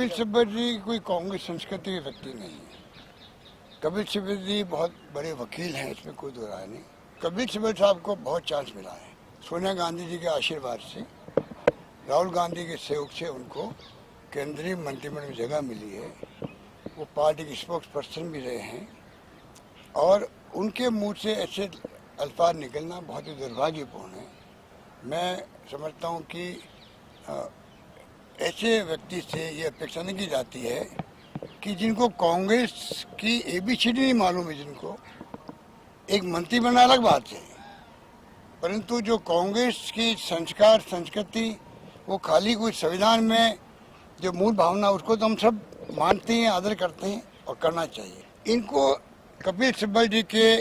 कपिल सिब्बल जी कोई कांग्रेस संस्कृति के व्यक्ति नहीं है। कपिल सिब्बल जी बहुत बड़े वकील हैं, इसमें कोई दो राय नहीं। कपिल सिब्बल साहब को बहुत चांस मिला है। सोनिया गांधी जी के आशीर्वाद से, राहुल गांधी के सहयोग से उनको केंद्रीय मंत्रिमंडल में जगह मिली है। वो पार्टी के स्पोक्स पर्सन भी रहे हैं और उनके मुंह से ऐसे अल्फाज निकलना बहुत ही दुर्भाग्यपूर्ण है। मैं समझता हूँ कि ऐसे व्यक्ति से ये अपेक्षा नहीं की जाती है कि जिनको कांग्रेस की एबीसीडी नहीं मालूम है, जिनको एक मंत्री बना अलग बात है, परंतु जो कांग्रेस की संस्कार संस्कृति वो खाली कोई संविधान में जो मूल भावना उसको तो हम सब मानते हैं, आदर करते हैं और करना चाहिए। इनको कपिल सिब्बल जी के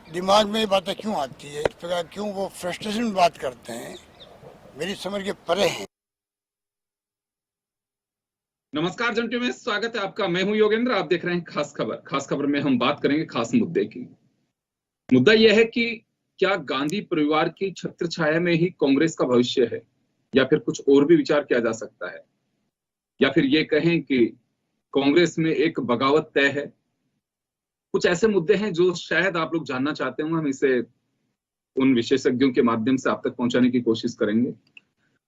दिमाग में ये बातें क्यों आती है, इस प्रकार क्यों वो फ्रस्ट्रेशन में बात करते हैं, मेरी समझ के परे है। नमस्कार जंटे में स्वागत है आपका। मैं हूं योगेंद्र, आप देख रहे हैं खास खबर। खास खबर में हम बात करेंगे खास मुद्दे की। मुद्दा यह है कि क्या गांधी परिवार की छत्र छाया में ही कांग्रेस का भविष्य है या फिर कुछ और भी विचार किया जा सकता है, या फिर ये कहें कि कांग्रेस में एक बगावत तय है। कुछ ऐसे मुद्दे हैं जो शायद आप लोग जानना चाहते होंगे। हम इसे उन विशेषज्ञों के माध्यम से आप तक पहुंचाने की कोशिश करेंगे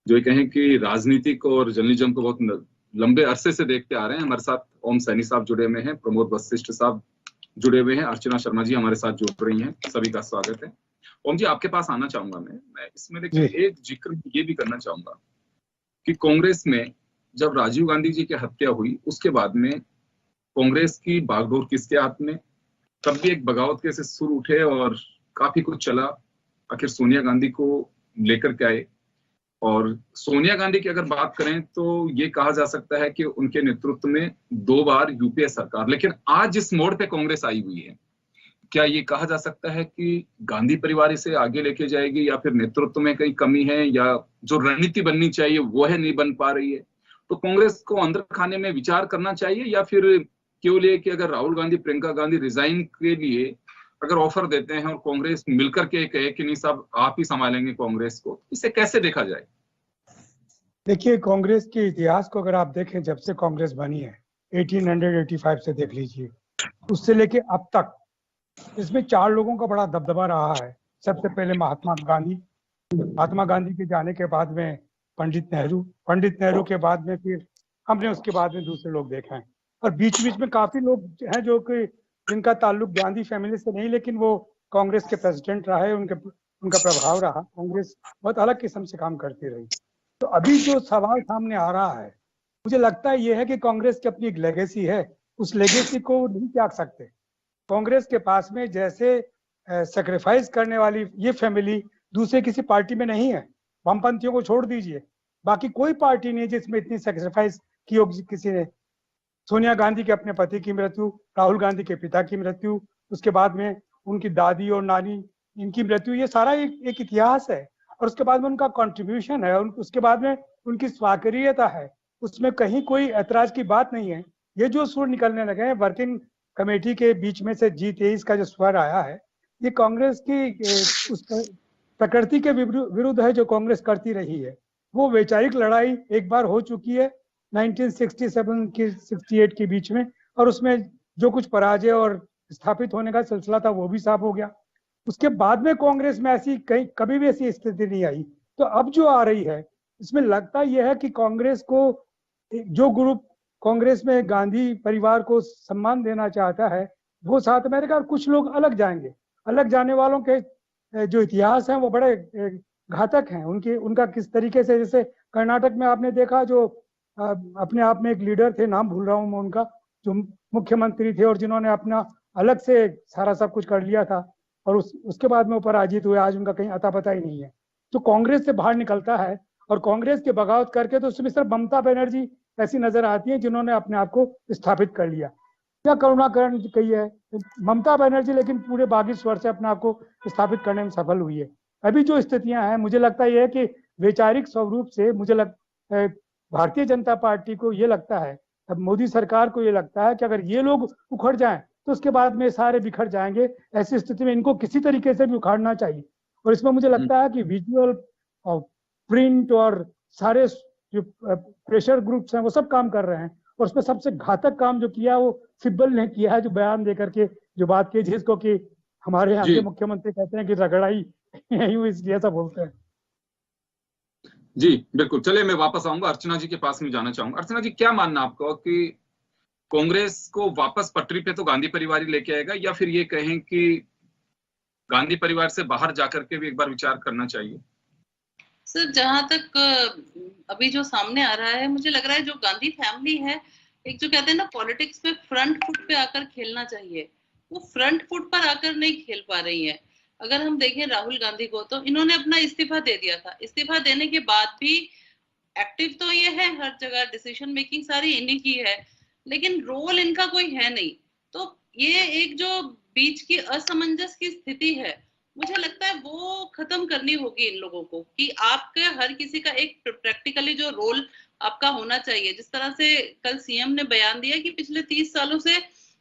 जो ये कहें कि राजनीतिक और जर्नलिज्म को बहुत लंबे अरसे से देखते आ रहे हैं। हमारे साथ ओम सैनी साहब जुड़े हुए हैं, प्रमोद वशिष्ठ साहब जुड़े हुए हैं, अर्चना शर्मा जी हमारे साथ जुड़ रही हैं। सभी का स्वागत है। ओम जी, आपके पास आना चाहूंगा मैं इसमें लेकिन एक जिक्र ये भी करना चाहूंगा कि कांग्रेस में जब राजीव गांधी जी की हत्या हुई उसके बाद में कांग्रेस की बागडोर किसके हाथ में, तब भी एक बगावत कैसे सुर उठे और काफी कुछ चला। आखिर सोनिया गांधी को लेकर के आए, और सोनिया गांधी की अगर बात करें तो ये कहा जा सकता है कि उनके नेतृत्व में 2 बार यूपीए सरकार, लेकिन आज जिस मोड़ पे कांग्रेस आई हुई है, क्या ये कहा जा सकता है कि गांधी परिवार इसे आगे लेके जाएगी या फिर नेतृत्व में कहीं कमी है, या जो रणनीति बननी चाहिए वो है नहीं बन पा रही है? तो कांग्रेस को अंदर खाने में विचार करना चाहिए, या फिर केवल ये कि अगर राहुल गांधी प्रियंका गांधी रिजाइन के लिए अगर ऑफर देते हैं और कांग्रेस मिलकर के कहे कि नहीं साहब आप ही संभालेंगे कांग्रेस को, इसे कैसे देखा जाए? देखिए, कांग्रेस के इतिहास को अगर आप देखें, जब से कांग्रेस बनी है 1885 से देख लीजिए, उससे लेके अब तक इसमें 4 लोगों का बड़ा दबदबा रहा है। सबसे पहले महात्मा गांधी के जाने के बाद में पंडित नेहरू के बाद में फिर हमने उसके बाद में दूसरे लोग देखे हैं, और बीच बीच में काफी लोग हैं जो कि जिनका ताल्लुक गांधी फैमिली से नहीं, लेकिन वो कांग्रेस के प्रेसिडेंट रहे, उनका प्रभाव रहा। कांग्रेस बहुत अलग किस्म से काम करती रही। तो अभी जो सवाल सामने आ रहा है, मुझे लगता है ये है कि कांग्रेस की अपनी एक लेगेसी है, उस लेगेसी को नहीं त्याग सकते। कांग्रेस के पास में जैसे सेक्रीफाइस करने वाली ये फैमिली दूसरे किसी पार्टी में नहीं है। वामपंथियों को छोड़ दीजिए, बाकी कोई पार्टी नहीं जिसमें इतनी सेक्रीफाइस की होगी किसी ने। सोनिया गांधी के अपने पति की मृत्यु, राहुल गांधी के पिता की मृत्यु, उसके बाद में उनकी दादी और नानी इनकी मृत्यु, ये सारा एक इतिहास है। और उसके बाद में उनका कंट्रीब्यूशन है, उसके बाद में उनकी स्वाकरीयता है, उसमें कहीं कोई ऐतराज की बात नहीं है। ये जो सुर निकलने लगे हैं वर्किंग कमेटी के बीच में से, G23 का जो स्वर आया है, ये कांग्रेस की उस प्रकृति के विरुद्ध है जो कांग्रेस करती रही है। वो वैचारिक लड़ाई एक बार हो चुकी है 1967 की 68 के बीच में, और उसमें जो कुछ पराजय और स्थापित होने का सिलसिला था वो भी साफ हो गया। उसके बाद में कांग्रेस में ऐसी कभी भी ऐसी स्थिति नहीं आई। तो अब जो आ रही है, इसमें लगता यह है कि कांग्रेस को, जो ग्रुप कांग्रेस में गांधी परिवार को सम्मान देना चाहता है, वो साथ में रहेगा और कुछ लोग अलग जाएंगे। अलग जाने वालों के जो इतिहास हैं वो बड़े घातक हैं। उनका किस तरीके से, जैसे कर्नाटक में आपने देखा, जो अपने आप में एक लीडर थे, नाम भूल रहा हूँ मैं उनका, जो मुख्यमंत्री थे और जिन्होंने अपना अलग से सारा सब कुछ कर लिया था, और उसके बाद में पराजित हुए। आज उनका कहीं अता पता ही नहीं है। तो कांग्रेस से बाहर निकलता है और कांग्रेस की बगावत करके तो उसमें सिर्फ ममता बनर्जी ऐसी नजर आती है जिन्होंने अपने आप को स्थापित कर लिया, या करुणाकरण कही है ममता बनर्जी, लेकिन पूरे 22 वर्ष से अपने आप को स्थापित करने में सफल हुई है। अभी जो स्थितियां हैं, मुझे लगता है कि वैचारिक स्वरूप से भारतीय जनता पार्टी को ये लगता है, अब मोदी सरकार को ये लगता है कि अगर ये लोग उखड़ जाएं तो उसके बाद में सारे बिखर जाएंगे। ऐसी स्थिति में इनको किसी तरीके से भी उखाड़ना चाहिए। और इसमें मुझे लगता है कि विजुअल और प्रिंट और सारे जो प्रेशर ग्रुप्स हैं वो सब काम कर रहे हैं, और उसमें सबसे घातक काम जो किया वो सिब्बल ने किया है, जो बयान देकर के जो बात की, जिसको कि हमारे यहाँ जी के मुख्यमंत्री कहते हैं कि रगड़ाई यूं इसलिए ऐसा बोलते हैं। जी बिल्कुल, चलिए मैं वापस आऊंगा, अर्चना जी के पास में जाना चाहूंगा। अर्चना जी, क्या मानना आपका कि कांग्रेस को वापस पटरी पे तो गांधी परिवार ही लेके आएगा, या फिर ये कहें कि गांधी परिवार से बाहर जाकर के भी एक बार विचार करना चाहिए? सर, जहां तक अभी जो सामने आ रहा है, मुझे लग रहा है जो गांधी फैमिली है, एक जो कहते हैं ना पॉलिटिक्स में फ्रंट फुट पे आकर खेलना चाहिए, वो फ्रंट फुट पर आकर नहीं खेल पा रही है। अगर हम देखें राहुल गांधी को, तो इन्होंने अपना इस्तीफा दे दिया था। इस्तीफा देने के बाद भी एक्टिव तो ये है हर जगह, डिसीजन मेकिंग सारी इन्हीं की है, लेकिन रोल इनका कोई है नहीं। तो ये एक जो बीच की असमंजस की स्थिति है, मुझे लगता है वो खत्म करनी होगी इन लोगों को, कि आपके हर किसी का एक प्रैक्टिकली जो रोल आपका होना चाहिए। जिस तरह से कल सीएम ने बयान दिया कि पिछले 30 सालों से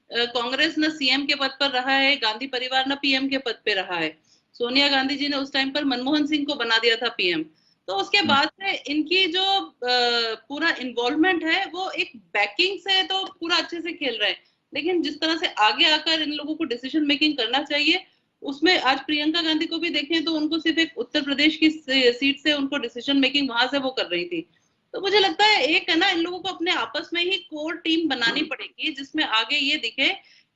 कांग्रेस न सीएम के पद पर रहा है, गांधी परिवार न पीएम के पद पे रहा है। सोनिया गांधी जी ने उस टाइम पर मनमोहन सिंह को बना दिया था पीएम। तो उसके बाद से इनकी जो पूरा इन्वॉल्वमेंट है वो एक बैकिंग से तो पूरा अच्छे से खेल रहे हैं, लेकिन जिस तरह से आगे आकर इन लोगों को डिसीजन मेकिंग करना चाहिए, उसमें आज प्रियंका गांधी को भी देखें तो उनको सिर्फ एक उत्तर प्रदेश की सीट से उनको डिसीजन मेकिंग वहां से वो कर रही थी। तो मुझे लगता है एक है ना, इन लोगों को अपने आपस में ही कोर टीम बनानी पड़ेगी, जिसमें आगे ये दिखे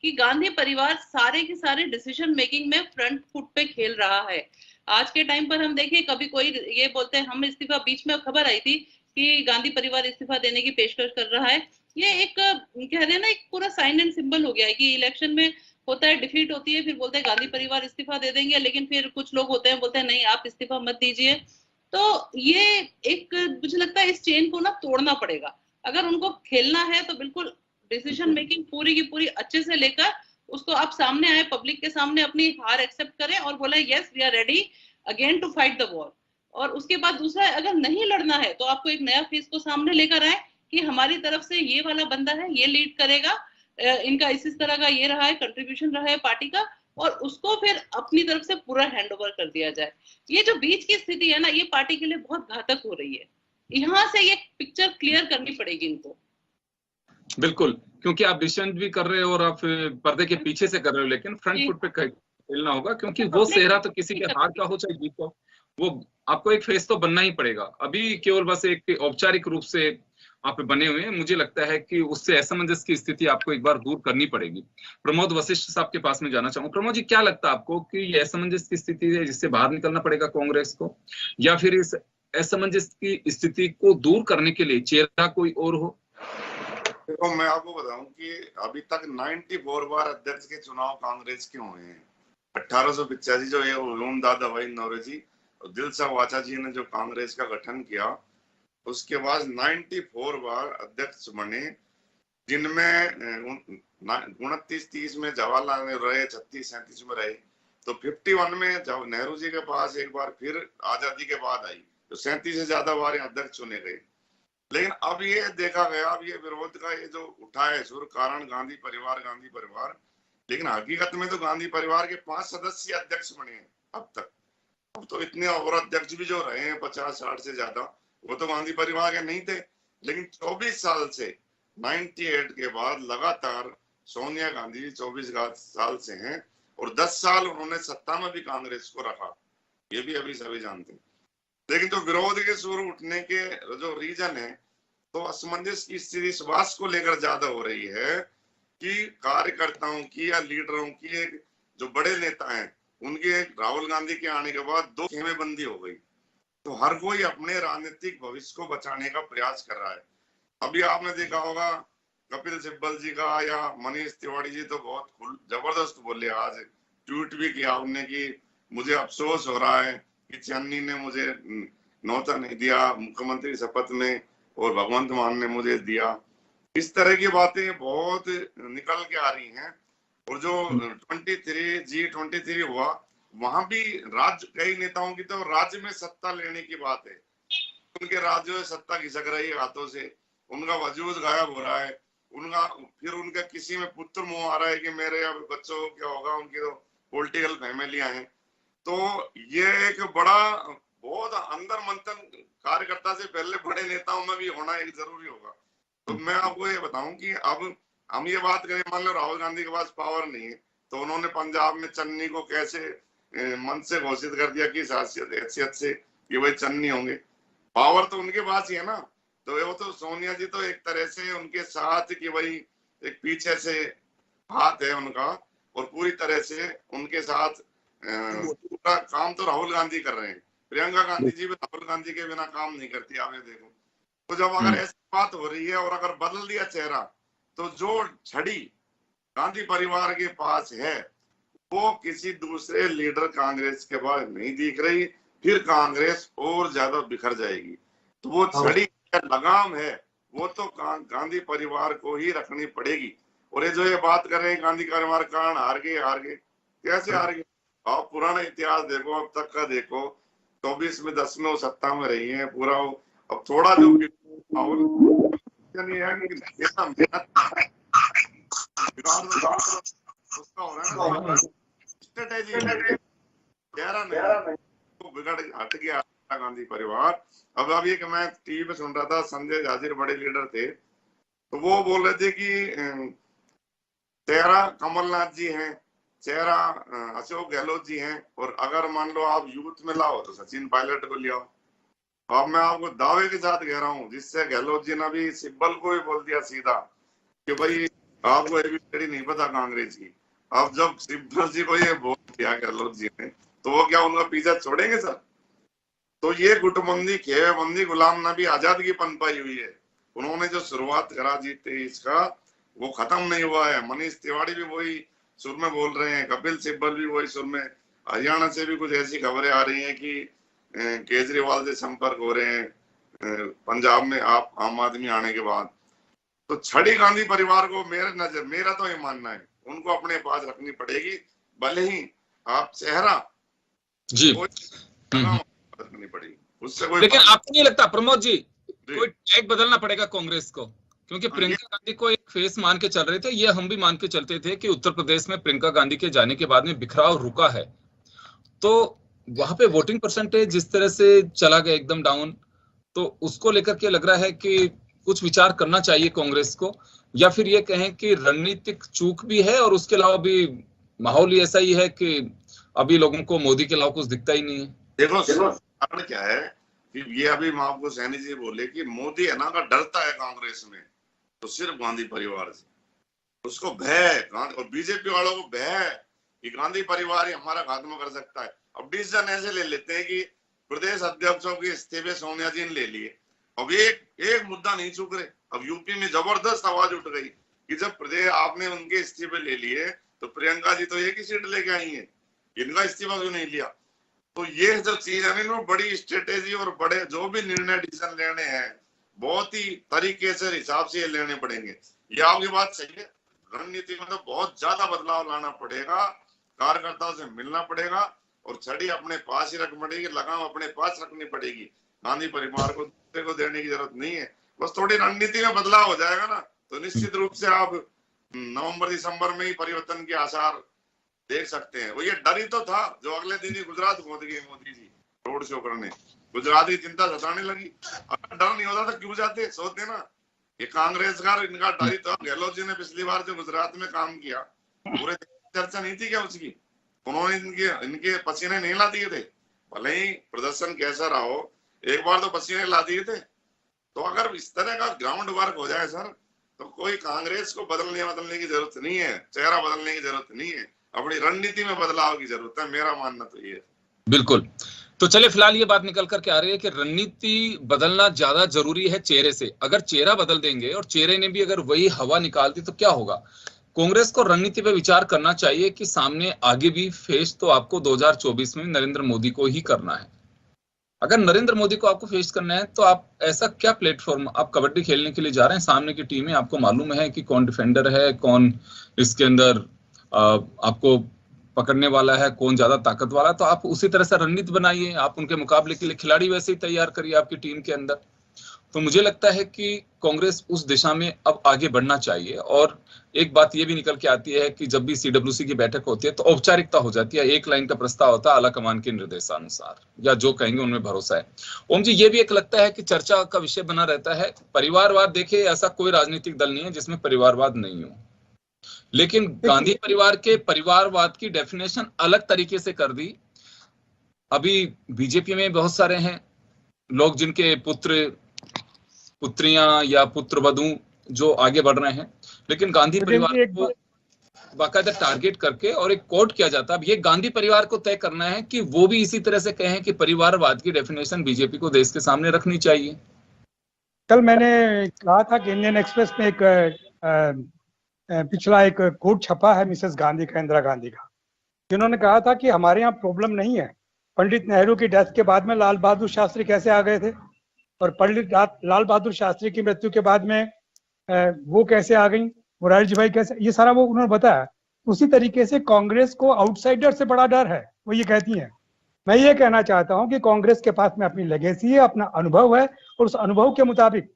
कि गांधी परिवार सारे के सारे डिसीजन मेकिंग में फ्रंट फुट पे खेल रहा है। आज के टाइम पर हम देखें, कभी कोई ये बोलते हैं हम इस्तीफा, बीच में खबर आई थी कि गांधी परिवार इस्तीफा देने की पेशकश कर रहा है। ये एक कह रहे हैं ना, एक पूरा साइन एंड सिंबल हो गया है कि इलेक्शन में होता है, डिफीट होती है, फिर बोलते हैं गांधी परिवार इस्तीफा दे देंगे, लेकिन फिर कुछ लोग होते हैं बोलते हैं नहीं आप इस्तीफा मत दीजिए। तो ये एक, मुझे लगता है इस चेन को ना तोड़ना पड़ेगा। अगर उनको खेलना है तो बिल्कुल डिसीजन मेकिंग पूरी की पूरी अच्छे से लेकर उसको आप सामने आए, पब्लिक के सामने अपनी हार एक्सेप्ट करें और बोले yes we are ready again to fight the war. और उसके बाद दूसरा, अगर नहीं लड़ना है तो आपको एक नया फेस को सामने लेकर आए कि हमारी तरफ से ये वाला बंदा है, ये लीड करेगा, इनका इस तरह का ये रहा है, कंट्रीब्यूशन रहा है पार्टी का, और उसको फिर अपनी तरफ से पूरा हैंडओवर कर दिया जाए। ये जो बीच की स्थिति है ना, ये पार्टी के लिए बहुत घातक हो रही है। यहाँ से ये पिक्चर क्लियर करनी पड़ेगी इनको। बिल्कुल, क्योंकि आप डिसीजन भी कर रहे हो और आप पर्दे के पीछे से कर रहे हो, लेकिन फ्रंट फुट पे खेलना होगा, क्योंकि वो सेहरा तो किसी के हार का हो चाहे जीत का, वो आपको एक फेस तो बनना ही पड़ेगा। अभी केवल बस एक औपचारिक रूप से आप बने हुए हैं, मुझे लगता है कि उससे असमंजस की स्थिति आपको एक बार दूर करनी पड़ेगी। प्रमोद वशिष्ठ साहब के पास में जाना चाहूंगा। प्रमोद जी, क्या लगता है आपको कि ये असमंजस की स्थिति है जिससे बाहर निकलना पड़ेगा कांग्रेस को, या फिर इस असमंजस की स्थिति को दूर करने के लिए चेहरा कोई और हो? देखो, मैं आपको बताऊं कि अभी तक 94 बार अध्यक्ष के चुनाव कांग्रेस के हुए हैं। 1885 जो है ओम दादा भाई नौरोजी और दिलसा वाचा जी ने जो कांग्रेस का गठन किया, उसके बाद 94 बार अध्यक्ष बने, जिनमें 29-30 में जवाहरलाल नेहरू रहे, 36-37 में रहे, तो 51 में जब नेहरू जी के पास एक बार फिर आजादी के बाद आई, तो 37 से ज्यादा बार अध्यक्ष चुने गए। लेकिन अब ये देखा गया, अब ये विरोध का ये जो उठा है सुर, कारण गांधी परिवार, लेकिन हकीकत में तो गांधी परिवार के 5 सदस्य अध्यक्ष बने हैं अब तक। अब तो इतने और अध्यक्ष भी जो रहे हैं 50-60 से ज्यादा, वो तो गांधी परिवार के नहीं थे। लेकिन 24 साल से 98 के बाद लगातार सोनिया गांधी 24 साल से हैं, और 10 साल उन्होंने सत्ता में भी कांग्रेस को रखा, ये भी अभी सभी जानते हैं। लेकिन तो विरोध के सुर उठने के जो रीजन है, तो असमंजस की स्थिति सुभाष को लेकर ज्यादा हो रही है कि कार्यकर्ताओं की या लीडरों की, एक जो बड़े नेता हैं उनके राहुल गांधी के आने के बाद 2 खेमेबंदी हो गई। तो हर कोई अपने राजनीतिक भविष्य को बचाने का प्रयास कर रहा है। अभी आपने देखा होगा कपिल सिब्बल जी का या मनीष तिवारी जी तो बहुत जबरदस्त बोले, आज ट्वीट भी किया उन्होंने कि मुझे अफसोस हो रहा है कि चन्नी ने मुझे न्योता नहीं दिया मुख्यमंत्री शपथ में और भगवंत मान ने मुझे दिया। इस तरह की बातें बहुत निकल के आ रही हैं। और जो 23 हुआ, वहां भी राज्य, कई नेताओं की तो राज्य में सत्ता लेने की बात है, उनके राज्य में सत्ता खिसक रही है हाथों से, उनका वजूद गायब हो रहा है, उनका किसी में पुत्र मोह आ रहा है कि मेरे अब बच्चों को क्या होगा, उनकी तो पॉलिटिकल फैमिलियां हैं। तो ये एक बड़ा बहुत अंदर मंथन कार्यकर्ता से पहले बड़े नेताओं में भी होना एक जरूरी होगा। तो मैं आपको ये बताऊं कि अब हम ये बात करें, मान लो राहुल गांधी के पास पावर नहीं है, तो उन्होंने पंजाब में चन्नी को कैसे मन से घोषित कर दिया कि हैसियत से कि भाई चन्नी होंगे। पावर तो उनके पास ही है ना। तो वो तो सोनिया जी तो एक तरह से उनके साथ कि भाई एक पीछे से हाथ है उनका, और पूरी तरह से उनके साथ पूरा काम तो राहुल गांधी कर रहे हैं। प्रियंका गांधी जी भी राहुल गांधी के बिना काम नहीं करती, आप ये देखो। तो जब अगर ऐसी बात हो रही है और अगर बदल दिया चेहरा, तो जो छड़ी गांधी परिवार के पास है वो किसी दूसरे लीडर कांग्रेस के पास नहीं दिख रही, फिर कांग्रेस और ज्यादा बिखर जाएगी। तो वो छड़ी लगाम है वो तो गांधी परिवार को ही रखनी पड़ेगी। और ये जो ये बात कर रहे हैं गांधी परिवार कारण हार गए, कैसे हार गए? आप पुराना इतिहास देखो, अब तक का देखो, 24 में 10 में वो सत्ता में रही है पूरा। अब थोड़ा जो नहीं है कि उसका हो रहा है ना स्ट्रेटेजी, बिगड़ हट गया गांधी परिवार। अब ये कि मैं टीवी पे सुन रहा था, संजय जाजिर बड़े लीडर थे, तो वो बोल रहे थे कि चेहरा कमलनाथ जी हैं, चेहरा अशोक गहलोत जी हैं, और अगर मान लो आप यूथ में लाओ तो सचिन पायलट को ले आओ। अब मैं आपको दावे के साथ कह रहा हूँ, जिससे गहलोत जी ने भी सिब्बल को भी बोल दिया सीधा कि भाई आपको एबीसीडी नहीं पता कांग्रेस की। अब जब सिब्बल जी को ये बोल दिया गहलोत जी ने, तो वो क्या उनका पीछा छोड़ेंगे सर? तो ये गुटबंदी, खेवेबंदी, गुलाम नबी आजाद की पनपाई हुई है। उन्होंने जो शुरुआत करा जीते इसका, वो खत्म नहीं हुआ है। मनीष तिवारी भी वही सुर में बोल रहे हैं, कपिल सिब्बल भी वही सुर में। हरियाणा से भी कुछ ऐसी खबरें आ रही हैं कि केजरीवाल से संपर्क हो रहे हैं पंजाब में आप आम आदमी आने के बाद। तो छड़ी गांधी परिवार को मेरा तो ये मानना है उनको अपने पास रखनी पड़ेगी, भले ही आप चेहरा जी रखनी पड़ेगी उससे कोई। लेकिन आपको नहीं लगता प्रमोद जी कोई टैग बदलना पड़ेगा कांग्रेस को? क्योंकि प्रियंका गांधी को एक फेस मान के चल रहे थे, ये हम भी मान के चलते थे कि उत्तर प्रदेश में प्रियंका गांधी के जाने के बाद में बिखराव रुका है, तो वहां पे वोटिंग परसेंटेज जिस तरह से चला गया एकदम डाउन, तो उसको लेकर के लग रहा है कि कुछ विचार करना चाहिए कांग्रेस को, या फिर ये कहें कि रणनीतिक चूक भी है और उसके अलावा भी माहौल ही ऐसा ही है कि अभी लोगों को मोदी के अलावा कुछ दिखता ही नहीं है। देखो कारण क्या है कि ये अभी आपको सैनी जी बोले कि मोदी है ना का डरता है कांग्रेस में, तो सिर्फ गांधी परिवार से उसको भय, और बीजेपी वालों को भय कि गांधी परिवार ही हमारा खात्मा कर सकता है। अब डिसीजन ऐसे ले लेते हैं कि प्रदेश अध्यक्षों के इस्तीफे सोनिया जी ने ले लिए, अब एक मुद्दा नहीं चूक रहे। अब यूपी में जबरदस्त आवाज उठ गई कि जब प्रदेश आपने उनके इस्तीफे ले लिए तो प्रियंका जी तो एक ही सीट लेके आई है, इनका इस्तीफा क्यों नहीं लिया? तो ये जो चीज है ना, बड़ी स्ट्रेटेजी और बड़े जो भी निर्णय डिसीजन लेने हैं बहुत ही तरीके से हिसाब से लेने पड़ेंगे। ये आपकी बात सही है, रणनीति में तो बहुत ज्यादा बदलाव लाना पड़ेगा, कार्यकर्ताओं से मिलना पड़ेगा और छड़ी अपने पास ही रखनी पड़ेगी, लगाम अपने पास रखनी पड़ेगी। गांधी परिवार को दूसरे को देने की जरूरत नहीं है। बस थोड़ी रणनीति में बदलाव हो जाएगा ना, तो निश्चित रूप से आप नवंबर दिसंबर में ही परिवर्तन के आसार देख सकते हैं। वो ये डर ही तो था जो अगले दिन ही गुजरात पहुंच गए मोदी जी रोड शो करने, गुजरात की चिंता सताने लगी। अगर डर नहीं होता तो क्यों जाते, सोचते ना। ये कांग्रेस का इनका डर ही था। गहलोत जी ने पिछली बार जो गुजरात में काम किया, पूरे चर्चा नहीं थी क्या उसकी? उन्होंने इनके पसीने नहीं ला दिए थे, भले ही प्रदर्शन कैसा रहा हो, एक बार तो पसीने ला दिए थे। तो अगर इस तरह का ग्राउंड वर्क हो जाए सर, तो कोई कांग्रेस को बदलने की जरूरत नहीं है, चेहरा बदलने की जरूरत नहीं है, अपनी रणनीति में बदलाव की जरूरत है। मेरा मानना तो ये है। बिल्कुल। तो चले फिलहाल ये बात निकल करके आ रही है कि रणनीति बदलना ज्यादा जरूरी है चेहरे से। अगर चेहरा बदल देंगे और चेहरे ने भी अगर वही हवा निकाल दी तो क्या होगा? कांग्रेस को रणनीति पे विचार करना चाहिए कि सामने आगे भी फेस तो आपको 2024 में नरेंद्र मोदी को ही करना है। अगर नरेंद्र मोदी को आपको फेस करना है तो आप ऐसा क्या प्लेटफॉर्म, आप कबड्डी खेलने के लिए जा रहे हैं, सामने की टीम है, आपको मालूम है कि कौन डिफेंडर है, कौन इसके अंदर आपको पकड़ने वाला है, कौन ज्यादा ताकत वाला है, तो आप उसी तरह से रणनीति बनाइए। आप उनके मुकाबले के लिए खिलाड़ी वैसे ही तैयार करिए आपकी टीम के अंदर। तो मुझे लगता है कि कांग्रेस उस दिशा में अब आगे बढ़ना चाहिए। और एक बात ये भी निकल के आती है कि जब भी सीडब्ल्यूसी की बैठक होती है तो औपचारिकता हो जाती है, एक लाइन का प्रस्ताव होता है, आला कमान के निर्देशानुसार या जो कहेंगे उनमें भरोसा है। ओम जी, ये भी एक लगता है कि चर्चा का विषय बना रहता है परिवारवाद। देखिए, ऐसा कोई राजनीतिक दल नहीं है जिसमें परिवारवाद नहीं हो, लेकिन गांधी परिवार के परिवारवाद की डेफिनेशन अलग तरीके से कर दी। अभी बीजेपी में बहुत सारे हैं लोग जिनके पुत्रियां या पुत्र वधू जो आगे बढ़ रहे हैं, लेकिन गांधी परिवार को बाकायदा टारगेट करके और एक कोट किया जाता है। अब ये गांधी परिवार को तय करना है कि वो भी इसी तरह से कहें कि परिवारवाद की डेफिनेशन बीजेपी को देश के सामने रखनी चाहिए। कल मैंने कहा था कि इंडियन एक्सप्रेस में एक पिछला एक कोट छपा है मिसेस गांधी का, इंदिरा गांधी का, जिन्होंने कहा था कि हमारे यहाँ प्रॉब्लम नहीं है पंडित नेहरू की डेथ के बाद में लाल बहादुर शास्त्री कैसे आ गए थे, और पंडित लाल बहादुर शास्त्री की मृत्यु के बाद में वो कैसे आ गई, मोरारजी भाई कैसे, ये सारा वो उन्होंने बताया। उसी तरीके से कांग्रेस को आउटसाइडर से बड़ा डर है, वो ये कहती हैं। मैं ये कहना चाहता हूं कि कांग्रेस के पास में अपनी लेगेसी है, अपना अनुभव है, और उस अनुभव के मुताबिक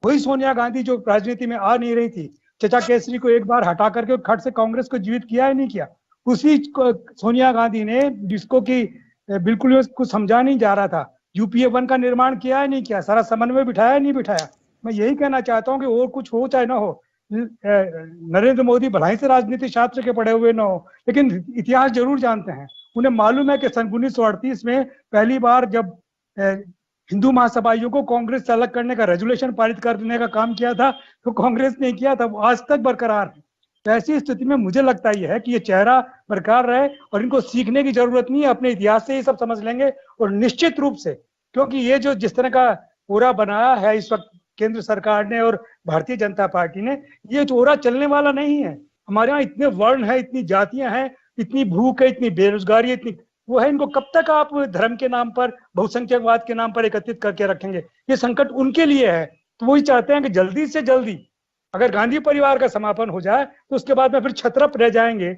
वही सोनिया गांधी जो राजनीति में आ नहीं रही थी, चचा केसरी को एक बार हटा करके खट से कांग्रेस को जीवित किया ही नहीं किया, उसी सोनिया गांधी ने जिसको कि बिल्कुल कुछ समझा नहीं जा रहा था, यूपीए 1 का निर्माण किया है नहीं किया, सारा समन्वय बिठाया नहीं बिठाया। मैं यही कहना चाहता हूं कि और कुछ हो चाहे ना हो, नरेंद्र मोदी भलाई से राजनीति शास्त्र के पढ़े हुए ना हो, लेकिन इतिहास जरूर जानते हैं। उन्हें मालूम है कि सन 1938 में पहली बार जब हिंदू महासभाइयों को कांग्रेस से अलग करने का रेजुलेशन पारित करने का काम किया था तो कांग्रेस ने किया था, वो आज तक बरकरार है। तो ऐसी स्थिति में मुझे लगता ही है कि ये चेहरा बरकरार रहे और इनको सीखने की जरूरत नहीं है, अपने इतिहास से ये सब समझ लेंगे। और निश्चित रूप से, क्योंकि ये जो जिस तरह का पूरा बनाया है इस वक्त केंद्र सरकार ने और भारतीय जनता पार्टी ने, ये चोरा चलने वाला नहीं है। हमारे यहाँ इतने वर्ण है, इतनी जातियां हैं, इतनी भूख है, इतनी बेरोजगारी, इतनी वो है, इनको कब तक आप धर्म के नाम पर, बहुसंख्यकवाद के नाम पर एकत्रित करके रखेंगे? ये संकट उनके लिए है। तो वही चाहते हैं कि जल्दी से जल्दी अगर गांधी परिवार का समापन हो जाए तो उसके बाद में फिर छत्रप रह जाएंगे,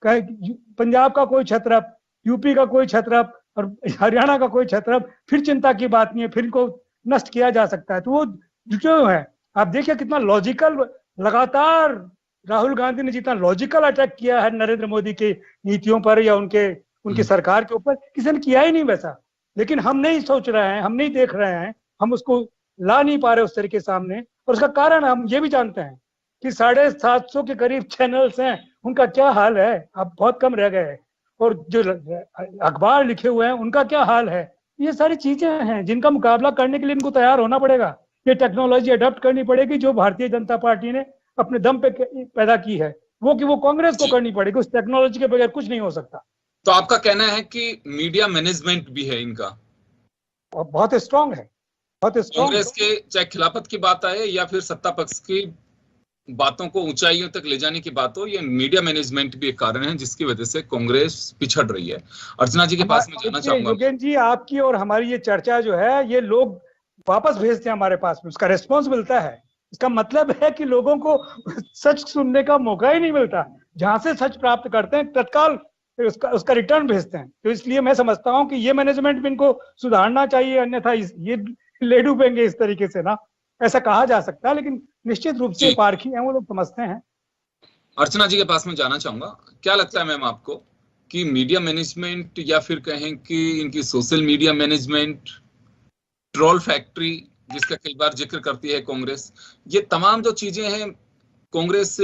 पंजाब का कोई छत्रप, यूपी का कोई छत्रप और हरियाणा का कोई छत्रप, फिर चिंता की बात नहीं है, फिर इनको नष्ट किया जा सकता है। तो वो जो है, आप देखिए कितना लॉजिकल, लगातार राहुल गांधी ने जितना लॉजिकल अटैक किया है नरेंद्र मोदी की नीतियों पर या उनकी सरकार के ऊपर, किसी ने किया ही नहीं वैसा। लेकिन हम नहीं सोच रहे हैं, हम नहीं देख रहे हैं, हम उसको ला नहीं पा रहे उस तरीके सामने। और उसका कारण हम ये भी जानते हैं कि 750 के करीब चैनल्स हैं, उनका क्या हाल है, अब बहुत कम रह गए। और जो अखबार लिखे हुए हैं उनका क्या हाल है। ये सारी चीजें हैं जिनका मुकाबला करने के लिए इनको तैयार होना पड़ेगा। ये टेक्नोलॉजी अडॉप्ट करनी पड़ेगी जो भारतीय जनता पार्टी ने अपने दम पे पैदा की है, वो कांग्रेस को करनी पड़ेगी। उस टेक्नोलॉजी के बगैर कुछ नहीं हो सकता। तो आपका कहना है कि मीडिया मैनेजमेंट भी है इनका और बहुत स्ट्रांग है, बहुत स्ट्रांग। कांग्रेस के चाहे खिलाफत की बात आए या फिर सत्ता पक्ष की बातों को ऊंचाइयों तक ले जाने की बात हो, ये मीडिया मैनेजमेंट भी एक कारण है जिसकी वजह से कांग्रेस पिछड़ रही है। अर्चना जी के पास में जाना चाहूंगा। योगेन जी, आपकी और हमारी ये चर्चा जो है, ये लोग वापस भेजते हैं हमारे पास में, उसका रिस्पॉन्स मिलता है। इसका मतलब है कि लोगों को सच सुनने का मौका ही नहीं मिलता। जहां से सच प्राप्त करते हैं तत्काल उसका रिटर्न भेजते हैं। तो इसलिए मैं समझता हूं कि ये मैनेजमेंट भी इनको सुधारना चाहिए, अन्यथा ये ले डूबेंगे इस तरीके से ना, ऐसा कहा जा सकता है। लेकिन निश्चित रूप से पारखी हैं, वो लोग समझते हैं। अर्चना जी के पास में जाना चाहूंगा। क्या लगता है मैम आपको कि मीडिया मैनेजमेंट या फिर कहें कि इनकी social media management, troll factory जिसका कई बार जिक्र करती है कांग्रेस, ये तमाम जो चीजें हैं कांग्रेस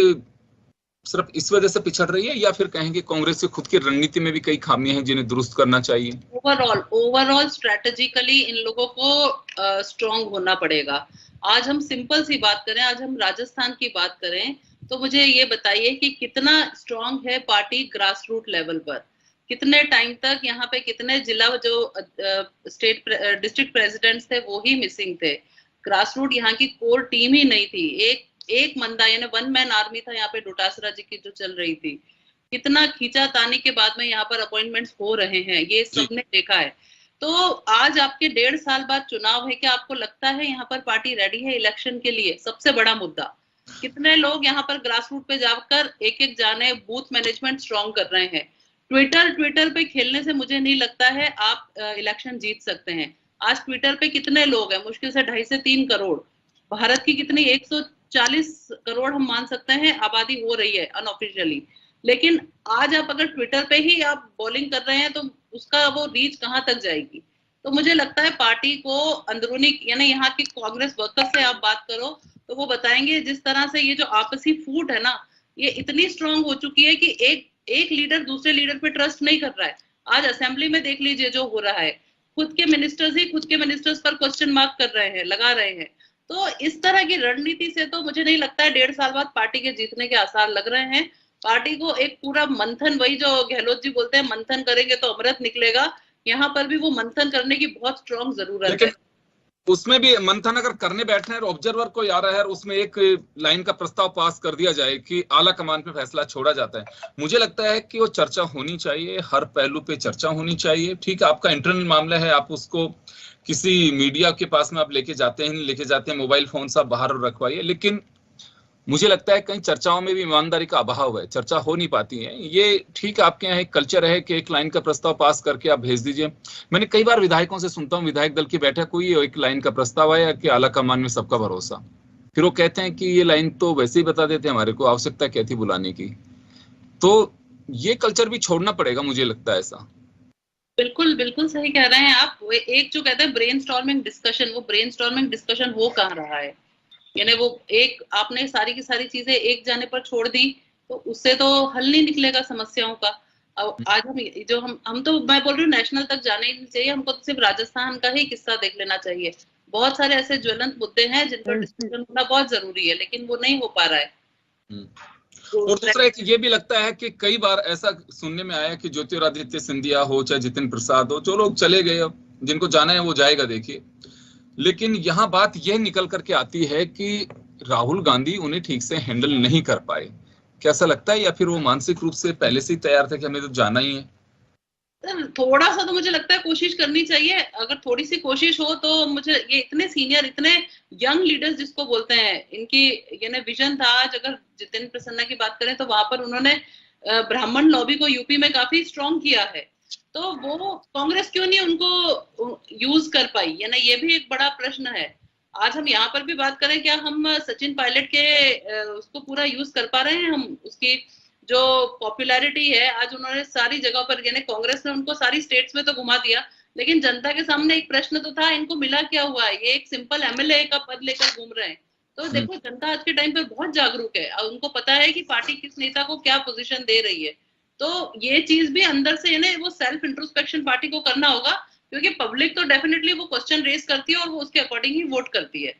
सिर्फ इस वजह से पिछड़ रही है या फिर कहेंगे कांग्रेस की खुद की रणनीति में भी कई खामियां हैं जिन्हें दुरुस्त करना चाहिए? ओवरऑल स्ट्रेटेजिकली इन लोगों को स्ट्रांग होना पड़ेगा। आज हम सिंपल सी बात करें, आज हम राजस्थान की बात करें, तो मुझे ये बताइए कि कितना स्ट्रांग है पार्टी ग्रास रूट लेवल पर। कितने टाइम तक यहाँ पे कितने जिला जो स्टेट डिस्ट्रिक्ट प्रेसिडेंट्स थे वो ही मिसिंग थे। ग्रास रूट यहाँ की कोर टीम ही नहीं थी। एक मंदा यानी 1 मैन आर्मी था यहाँ पे डोटासरा जी की जो चल रही थी। कितना खींचातानी के बाद में यहाँ पर अपॉइंटमेंट्स हो रहे हैं, ये सबने देखा है। तो आज आपके 1.5 साल बाद चुनाव है, क्या आपको लगता है यहाँ पर पार्टी रेडी है इलेक्शन के लिए? सबसे बड़ा मुद्दा, कितने लोग यहाँ पर ग्रास रूट पे जाकर एक जाने बूथ मैनेजमेंट स्ट्रॉन्ग कर रहे हैं। ट्विटर पे खेलने से मुझे नहीं लगता है आप इलेक्शन जीत सकते हैं। आज ट्विटर पे कितने लोग हैं? मुश्किल से 2.5 से 3 करोड़। भारत की कितनी 140 करोड़ हम मान सकते हैं आबादी हो रही है अनऑफिशियली। लेकिन आज आप अगर ट्विटर पे ही आप बॉलिंग कर रहे हैं तो उसका वो रीच कहाँ तक जाएगी? तो मुझे लगता है पार्टी को अंदरूनी, यानी यहाँ की कांग्रेस वर्कर्स से आप बात करो तो वो बताएंगे जिस तरह से ये जो आपसी फूट है ना, ये इतनी स्ट्रांग हो चुकी है कि एक लीडर दूसरे लीडर पे ट्रस्ट नहीं कर रहा है। आज असेंबली में देख लीजिए जो हो रहा है, खुद के मिनिस्टर्स पर क्वेश्चन मार्क कर रहे हैं, लगा रहे हैं। तो इस तरह की रणनीति से तो मुझे नहीं लगता है 1.5 साल बाद पार्टी के जीतने के आसार लग रहे हैं। पार्टी को एक पूरा मंथन, वही जो गहलोत जी बोलते हैं मंथन करेंगे तो अमृत निकलेगा, यहाँ पर भी वो मंथन करने की बहुत स्ट्रांग जरूरत है। उसमें भी मंथन अगर करने बैठे हैं, ऑब्जर्वर को आ रहा है, उसमें एक लाइन का प्रस्ताव पास कर दिया जाए कि आला कमान पे फैसला छोड़ा जाता है। मुझे लगता है कि वो चर्चा होनी चाहिए, हर पहलू पे चर्चा होनी चाहिए। ठीक है, आपका इंटरनल मामला है, आप उसको किसी मीडिया के पास में आप लेके जाते हैं, लेके जाते हैं, मोबाइल फोन से आप बाहर रखवाइए। लेकिन मुझे लगता है कहीं चर्चाओं में भी ईमानदारी का अभाव है, चर्चा हो नहीं पाती है। ये ठीक है, आपके यहाँ एक कल्चर है कि एक लाइन का प्रस्ताव पास करके आप भेज दीजिए। मैंने कई बार विधायकों से सुनता हूँ, विधायक दल की बैठक हुई, एक लाइन का प्रस्ताव आया कि आला कमान में सबका भरोसा, फिर वो कहते हैं कि ये लाइन तो वैसे ही बता देते, हमारे को आवश्यकता क्या थी बुलाने की। तो ये कल्चर भी छोड़ना पड़ेगा, मुझे लगता है ऐसा। बिल्कुल बिल्कुल सही कह रहे हैं आप। एक जो कहते हैं ब्रेनस्टॉर्मिंग डिस्कशन, वो ब्रेनस्टॉर्मिंग डिस्कशन हो कहाँ रहा है? यानी वो एक आपने सारी की सारी चीजें एक जाने पर छोड़ दी तो उससे तो हल नहीं निकलेगा समस्याओं का। अब आज हम तो मैं बोल रही हूँ नेशनल तक जाने ही नहीं चाहिए, हमको तो सिर्फ राजस्थान का ही किस्सा देख लेना चाहिए। बहुत सारे ऐसे ज्वलंत मुद्दे हैं जिन पर डिस्कशन होना बहुत जरूरी है, लेकिन वो नहीं हो पा रहा है। और दूसरा एक ये भी लगता है कि कई बार ऐसा सुनने में आया कि ज्योतिरादित्य सिंधिया हो चाहे जितिन प्रसाद हो, जो लोग चले गए, अब जिनको जाना है वो जाएगा, देखिए। लेकिन यहाँ बात यह निकल करके आती है कि राहुल गांधी उन्हें ठीक से हैंडल नहीं कर पाए। कैसा लगता है, या फिर वो मानसिक रूप से पहले से ही तैयार थे कि हमें तो जाना ही है? थोड़ा सा तो मुझे लगता है कोशिश करनी चाहिए। अगर थोड़ी सी कोशिश हो तो मुझे ये इतने सीनियर, इतने यंग लीडर्स जिसको बोलते हैं, इनकी यानी विजन था। आज अगर जितिन प्रसन्ना की बात करें तो वहां पर उन्होंने ब्राह्मण लॉबी को यूपी में काफी स्ट्रॉन्ग किया है, तो वो कांग्रेस क्यों नहीं उनको यूज कर पाई, यानी ये भी एक बड़ा प्रश्न है। आज हम यहाँ पर भी बात करें, क्या हम सचिन पायलट के उसको पूरा यूज कर पा रहे हैं? हम उसकी जो पॉपुलैरिटी है आज उन्होंने सारी जगह पर, यानी कांग्रेस ने उनको सारी स्टेट्स में तो घुमा दिया, लेकिन जनता के सामने एक प्रश्न तो था, इनको मिला क्या हुआ है? ये एक सिंपल एमएलए का पद लेकर घूम रहे हैं। तो देखो जनता आज के टाइम पर बहुत जागरूक है और उनको पता है कि पार्टी किस नेता को क्या पोजीशन दे रही है। तो ये चीज भी अंदर से यानी वो सेल्फ इंट्रोस्पेक्शन पार्टी को करना होगा, क्योंकि पब्लिक तो डेफिनेटली वो क्वेश्चन रेज करती है और वो उसके अकॉर्डिंग ही वोट करती है।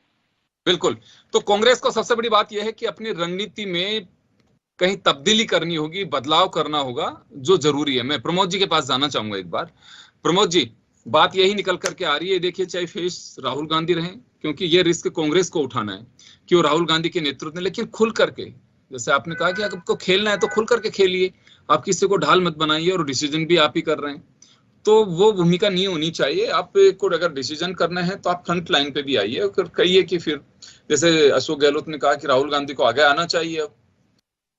बिल्कुल। तो कांग्रेस को सबसे बड़ी बात यह है कि अपनी रणनीति में कहीं तब्दीली करनी होगी, बदलाव करना होगा, जो जरूरी है। मैं प्रमोद जी के पास जाना चाहूंगा एक बार। प्रमोद जी, बात यही निकल करके आ रही है, देखिए चाहे फेस राहुल गांधी रहे, क्योंकि ये रिस्क कांग्रेस को उठाना है कि वो राहुल गांधी के नेतृत्व में, लेकिन खुल करके, जैसे आपने कहा कि आपको खेलना है तो खुल करके खेलिए, आप किसी को ढाल मत बनाइए, और डिसीजन भी आप ही कर रहे हैं, तो वो भूमिका नहीं होनी चाहिए। आपको अगर डिसीजन करना है तो आप फ्रंट लाइन पे भी आइए और कहिए कि फिर जैसे अशोक गहलोत ने कहा कि राहुल गांधी को आगे आना चाहिए।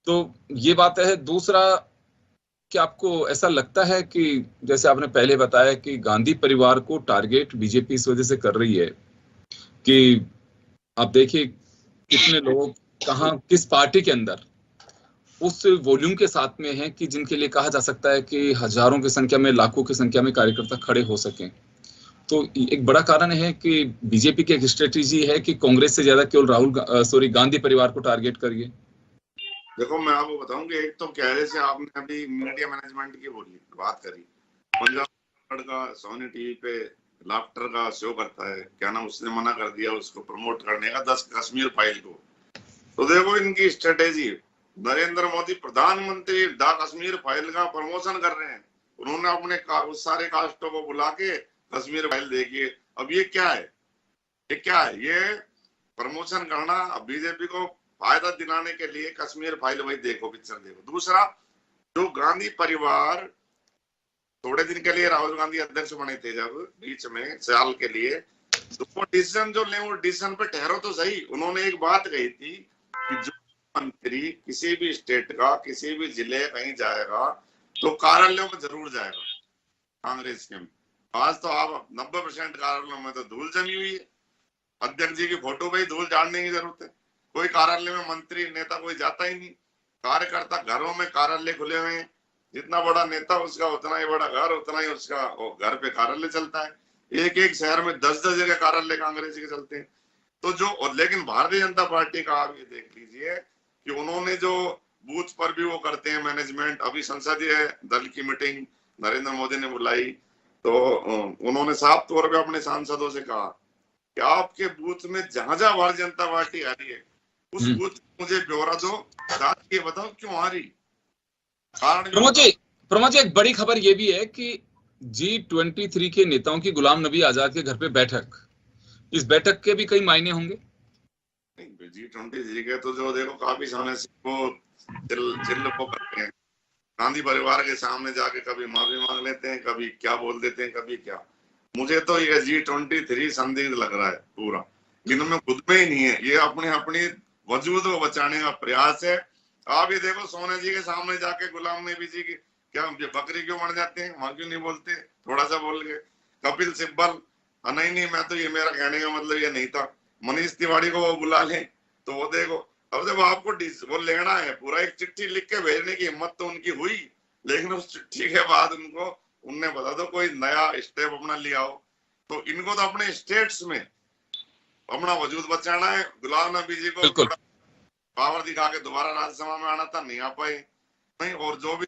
तो ये बात है। दूसरा, क्या आपको ऐसा लगता है कि जैसे आपने पहले बताया कि गांधी परिवार को टारगेट बीजेपी इस वजह से कर रही है कि आप देखिए कितने लोग कहां किस पार्टी के अंदर उस वॉल्यूम के साथ में हैं कि जिनके लिए कहा जा सकता है कि हजारों की संख्या में, लाखों की संख्या में कार्यकर्ता खड़े हो सकें। तो एक बड़ा कारण है कि बीजेपी की एक स्ट्रेटेजी है कि कांग्रेस से ज्यादा केवल गांधी परिवार को टारगेट करिए। देखो मैं आपको बताऊंगी, एक तो कहने से आपने अभी मीडिया मैनेजमेंट की बात करी, पंजाब का सोनी टीवी पे लाफ्टर का शो करता है, क्या नाम, उसने मना कर दिया उसको प्रमोट करने का 10 कश्मीर फाइल को। तो देखो इनकी स्ट्रेटेजी, नरेंद्र मोदी प्रधानमंत्री 10 कश्मीर फाइल का प्रमोशन कर रहे हैं, उन्होंने अपने उस सारे कास्टों को बुला के कश्मीर फाइल देखिए। अब ये क्या है, ये क्या है? ये प्रमोशन करना, अब बीजेपी को फायदा दिलाने के लिए कश्मीर फाइल, वही देखो, पिक्चर देखो। दूसरा, जो गांधी परिवार थोड़े दिन के लिए राहुल गांधी अध्यक्ष बने थे, जब बीच में साल के लिए, तो वो डिसीजन जो ले, वो डिसीजन पे ठहरो तो सही। उन्होंने एक बात कही थी कि जो मंत्री किसी भी स्टेट का, किसी भी जिले कहीं जाएगा तो कार्यालयों में जरूर जाएगा कांग्रेस के, आज तो आप 90% कार्यालयों में तो धूल जमी हुई है। अध्यक्ष जी की फोटो पे ही धूल झाड़ने की जरूरत है। कोई कार्यालय में मंत्री नेता कोई जाता ही नहीं। कार्यकर्ता घरों में कार्यालय खुले हुए हैं। जितना बड़ा नेता उसका उतना ही बड़ा घर, उतना ही उसका घर पे कार्यालय चलता है। एक एक शहर में 10-10 जगह कार्यालय कांग्रेस के चलते हैं। तो जो लेकिन भारतीय जनता पार्टी का आप ये देख लीजिए कि उन्होंने जो बूथ पर भी वो करते हैं मैनेजमेंट। अभी संसदीय दल की मीटिंग नरेंद्र मोदी ने बुलाई तो उन्होंने साफ तौर पे अपने सांसदों से कहा कि आपके बूथ में जहां जहां भारतीय जनता पार्टी आ रही है उस बूथ मुझे ब्यौरा दो, साथ ये बताओ क्यों आ रही। प्रमोद जी एक बड़ी खबर ये भी है कि G23 के नेताओं की गुलाम नबी आजाद के घर पे बैठक, इस बैठक के भी कई मायने होंगे। G23 के तो जो देखो काफी समय से वो चिल्ल को करते हैं। गांधी परिवार के सामने जाके कभी माफी मांग लेते हैं, कभी क्या बोल देते हैं, कभी क्या। मुझे तो ये G23 संदिग्ध लग रहा है पूरा। इनमें खुद में ही नहीं है। ये अपनी वजूद को बचाने का प्रयास है। आप ये देखो सोनिया जी के सामने जाके गुलाम नबी जी की क्या बकरी क्यों मर जाते हैं, वहां क्यों नहीं बोलते, थोड़ा सा बोल के। कपिल सिब्बल नहीं मैं तो ये मेरा कहने का मतलब ये नहीं था। मनीष तिवारी को वो बुला ले तो वो देखो। अब जब आपको वो लेना है पूरा एक चिट्ठी लिख के भेजने की हिम्मत तो उनकी हुई, लेकिन उस चिट्ठी के बाद उनने बता दो कोई नया स्टेप अपना लिया हो। तो इनको तो अपने स्टेट्स में अपना वजूद बचाना है। गुलाम नबी जी को पावर दिखा के दोबारा राज्यसभा में आना था, नहीं आ पाए। नहीं, और जो भी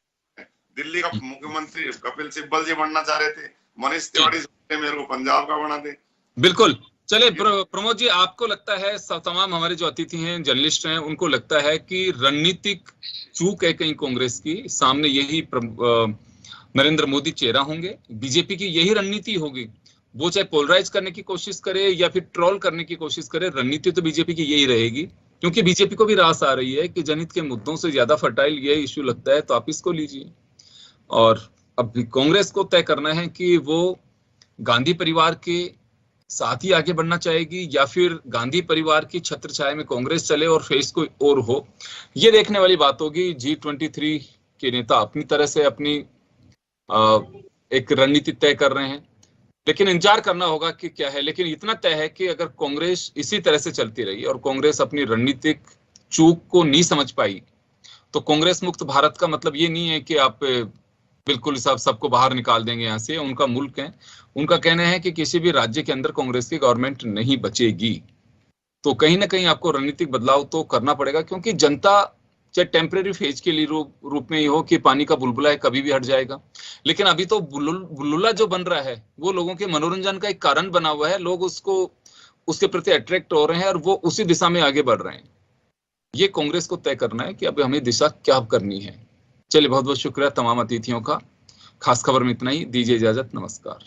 दिल्ली का मुख्यमंत्री कपिल सिब्बल जी बनना चाह रहे थे, मनीष तिवारी मेरे को पंजाब का बना दे। बिल्कुल। चले प्रमोद जी, आपको लगता है, तमाम हमारे जो अतिथि हैं, जर्नलिस्ट हैं, उनको लगता है कि रणनीतिक चूक है कहीं कांग्रेस की, सामने यही नरेंद्र मोदी चेहरा होंगे, बीजेपी की यही रणनीति होगी, वो चाहे पोलराइज करने की कोशिश करे या फिर ट्रोल करने की कोशिश करे, रणनीति तो बीजेपी की यही रहेगी। क्योंकि बीजेपी को भी रास आ रही है कि जनहित के मुद्दों से ज्यादा फर्टाइल ये इश्यू लगता है तो आप इसको लीजिए। और अब कांग्रेस को तय करना है कि वो गांधी परिवार के साथ ही आगे बढ़ना चाहेगी या फिर गांधी परिवार की छत्र छाया में कांग्रेस चले और फेस कोई और हो। ये देखने वाली बात होगी। G23 के नेता अपनी तरह से अपनी एक रणनीति तय कर रहे हैं, लेकिन इंतजार करना होगा कि क्या है। लेकिन इतना तय है कि अगर कांग्रेस इसी तरह से चलती रही और कांग्रेस अपनी रणनीतिक चूक को नहीं समझ पाई तो कांग्रेस मुक्त भारत का मतलब ये नहीं है कि आप बिल्कुल सबको बाहर निकाल देंगे यहाँ से। उनका मुल्क है, उनका कहना है कि किसी भी राज्य के अंदर कांग्रेस की गवर्नमेंट नहीं बचेगी। तो कहीं ना कहीं आपको रणनीतिक बदलाव तो करना पड़ेगा, क्योंकि जनता चाहे टेम्परेरी फेज के लिए रूप में ही हो कि पानी का बुलबुला है, कभी भी हट जाएगा, लेकिन अभी तो बुलबुला जो बन रहा है वो लोगों के मनोरंजन का एक कारण बना हुआ है। लोग उसके प्रति अट्रैक्ट हो रहे हैं और वो उसी दिशा में आगे बढ़ रहे हैं। ये कांग्रेस को तय करना है कि अब हमें दिशा क्या करनी है। चलिए, बहुत बहुत शुक्रिया तमाम अतिथियों का। खास खबर में इतना ही, दीजिए इजाजत, नमस्कार।